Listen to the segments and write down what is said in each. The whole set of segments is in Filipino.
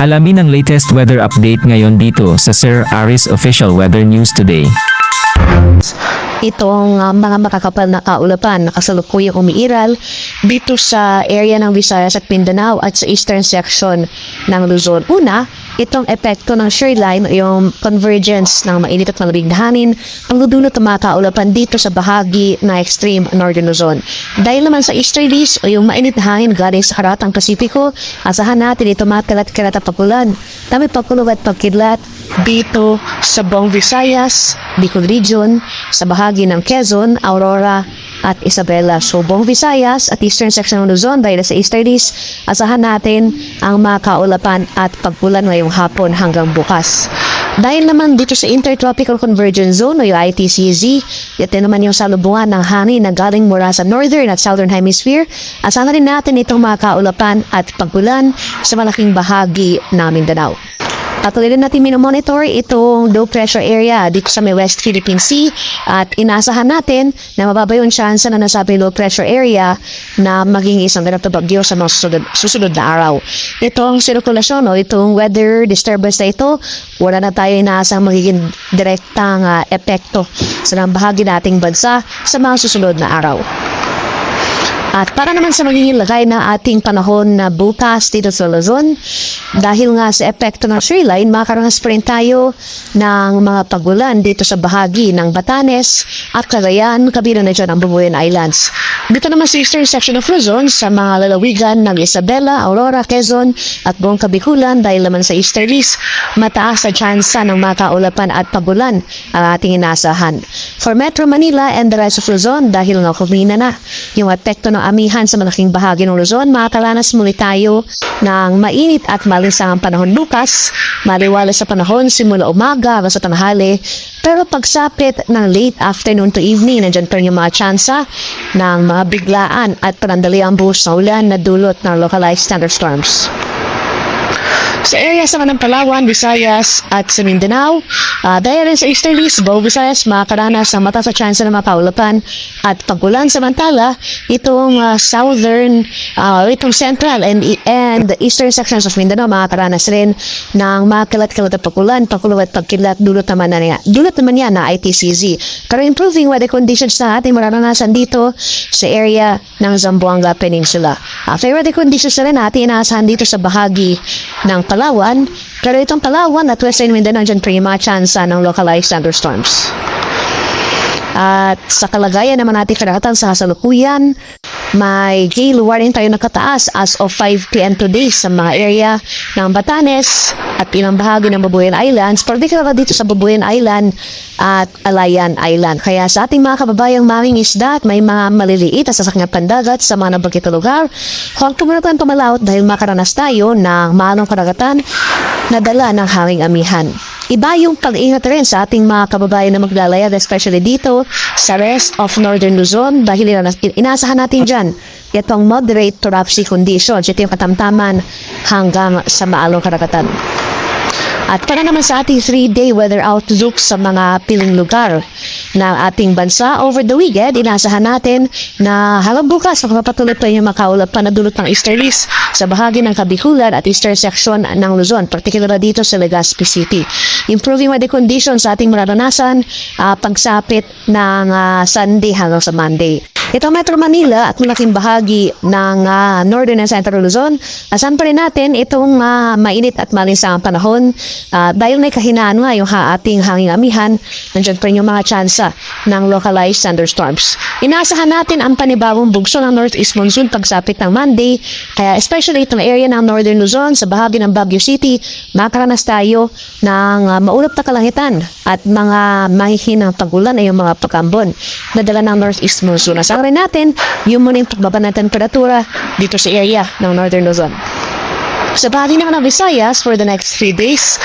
Alamin ang latest weather update ngayon dito sa Sir Aris Official Weather News Today. Itong mga makakapal na kaulapan na kasalukuyang umiiral dito sa area ng Visayas at Mindanao at sa eastern section ng Luzon. Una, itong epekto ng shear line o yung convergence ng mainit at malamig na hangin ang dudulot ng mga kaulapan dito sa bahagi na extreme northern Luzon. Dahil naman sa easterlies o yung mainit na hangin galing sa karatang Pasipiko, asahan natin ito makalat-kalat at pagulan. Dami pagkulo at pagkidlat dito sa buong Visayas, Bicol Region, sa bahagi ng Quezon, Aurora at Isabela. So buong Visayas at eastern section ng Luzon dahil sa easterlies, asahan natin ang mga kaulapan at pagpulan ngayong hapon hanggang bukas. Dahil naman dito sa Intertropical Convergence Zone o yung ITCZ, ito naman yung salubungan ng hangin na galing mula sa northern at southern hemisphere, asahan rin natin itong mga kaulapan at pagpulan sa malaking bahagi ng Mindanao. Patuloy rin natin minomonitor itong low pressure area dito sa may West Philippine Sea at inasahan natin na mababa yung chance na nasabing low pressure area na maging isang ganap na bagyo sa mga susunod na araw. Itong sirkulasyon o itong weather disturbance na ito, wala na tayo inaasang magiging direktang epekto sa bahagi nating bansa sa mga susunod na araw. At para naman sa magiging lagay na ating panahon na bukas dito sa Luzon, dahil nga sa epekto ng shear line, makakaranas pa rin tayo ng mga pagulan dito sa bahagi ng Batanes at Cagayan, kabila na dyan ang Bubuyan Islands. Dito naman sa eastern section of Luzon, sa mga lalawigan ng Isabela, Aurora, Quezon at buong Kabikulan, dahil naman sa easterlies, mataas sa tsansa ng mga kaulapan at pagulan ang ating inasahan. For Metro Manila and the rest of Luzon, dahil nga kumina na yung epekto ng amihan sa malaking bahagi ng Luzon, makakaranas muli tayo ng mainit at malisangang panahon bukas, maliwalas sa panahon simula umaga hanggang sa tanghali, pero pagsapit ng late afternoon to evening, nandyan pa rin yung mga tsansa ng mga biglaan at panandaliang buhos na ulan na dulot ng localized thunderstorms. Sa area sa ng Palawan, Visayas at sa Mindanao, dahil rin sa easterlies, buong Visayas, makakaranas ng mataas na chance ng mga kaulapan at pagulan. Samantala, itong itong central and eastern sections of Mindanao, makakaranas rin ng mga kalat-kalat at pagulan, pagulo at pagkilat, dulot naman yan na ITCZ. Pero improving weather conditions na ating mararanasan dito sa area ng Zamboanga Peninsula. Fair weather conditions na rin natin inaasahan dito sa bahagi ng Palawan, pero itong Palawan at Western Mindanao dyan prima chance ng localized thunderstorms. At sa kalagayan naman natin karagatan sa kasalukuyan, may gale warning tayo nakataas as of 5 p.m. today sa mga area ng Batanes at ilang bahagi ng Bubuyan Islands, particularly dito sa Bubuyan Island at Alayan Island. Kaya sa ating mga kababayang maming isda at may mga maliliit at sasakyan pandagat sa mga nabagkita lugar, huwag muna tayong pumalaot dahil makaranas tayo ng maalong karagatan na dala ng hanging amihan. Iba yung pag-ingat rin sa ating mga kababayan na maglalayag, especially dito sa rest of northern Luzon, dahil inasahan natin dyan itong moderate to rough sea conditions. Ito yung katamtaman hanggang sa maalong karagatan. At para naman sa ating 3-day weather outlook sa mga piling lugar ng ating bansa over the weekend, inasahan natin na hanggang bukas makapatuloy pa yung makaulapan na dulot ng easterlies sa bahagi ng Kabikulan at eastern section ng Luzon, particularly dito sa Legazpi City. Improving weather conditions sa ating mararanasan pagsapit ng Sunday hanggang sa Monday. Ito Metro Manila at malaking bahagi ng northern and central Luzon, asan pa rin natin itong mainit at malinsang panahon dahil may kahinaan nga yung ating hanging amihan, nandiyan pa rin yung mga tsansa ng localized thunderstorms. Inaasahan natin ang panibagong bugso ng northeast monsoon pagsapit ng Monday, kaya especially itong area ng northern Luzon sa bahagi ng Baguio City, makakaranas tayo ng maulap na kalangitan at mga mahihinang pagulan ay yung mga pagkambon na dala ng northeast monsoon. Asahan rin natin yung muna yung pagbaba ng temperatura dito sa area ng northern Luzon. Sa bahagi naman ng Visayas for the next 3 days,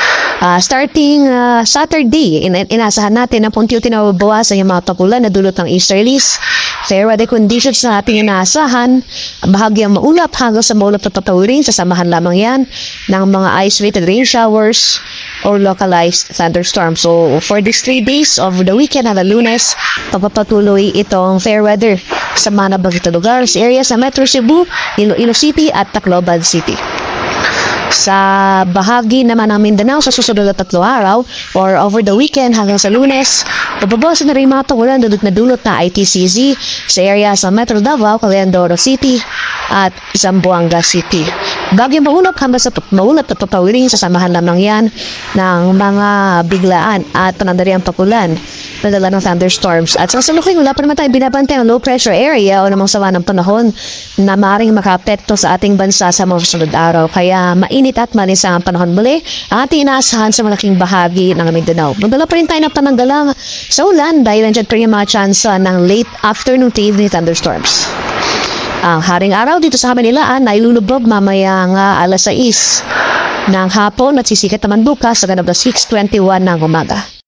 starting Saturday, inasahan natin na punti-unti na bawasan yung mga pagulan na dulot ng easterlies. Fair weather conditions na ating inaasahan, bahagyang maulap hanggang sa maulap na papawirin, sasamahan lamang yan ng mga isolated rain showers or localized thunderstorms. So for these 3 days of the weekend hanggang Lunes, papapatuloy itong fair weather sa mga nabagitang lugar sa area sa Metro Cebu, Iloilo City at Tacloban City. Sa bahagi naman ng Mindanao sa susunod na 3 araw or over the weekend hanggang sa Lunes, pababawasan na rin mga pagulan dulot na dulot na ITCZ sa area sa Metro Davao, Caliandoro City at Zamboanga City. Bagyong maulap hanggang sa maulap at papawiling sa samahan lamang yan ng mga biglaan at panandariang pagulan na dala ng thunderstorms. At sa kasalukuyan, wala pa naman tayo binabantay ang low pressure area o namang sama ng panahon na maaaring makaapekto sa ating bansa sa mga susunod araw. Kaya mainit at malis ang panahon muli ang ating inaasahan sa malaking bahagi ng Mindanao. Magdala pa rin tayo ng pananggalang sa ulan dahil nandiyan pa rin yung mga tsansa ng late afternoon to evening thunderstorms. Ang haring araw dito sa Kamilaan ay lulubog mamayang alas 6 ng hapon at sisikat naman bukas sa ganap na 6:21 ng umaga.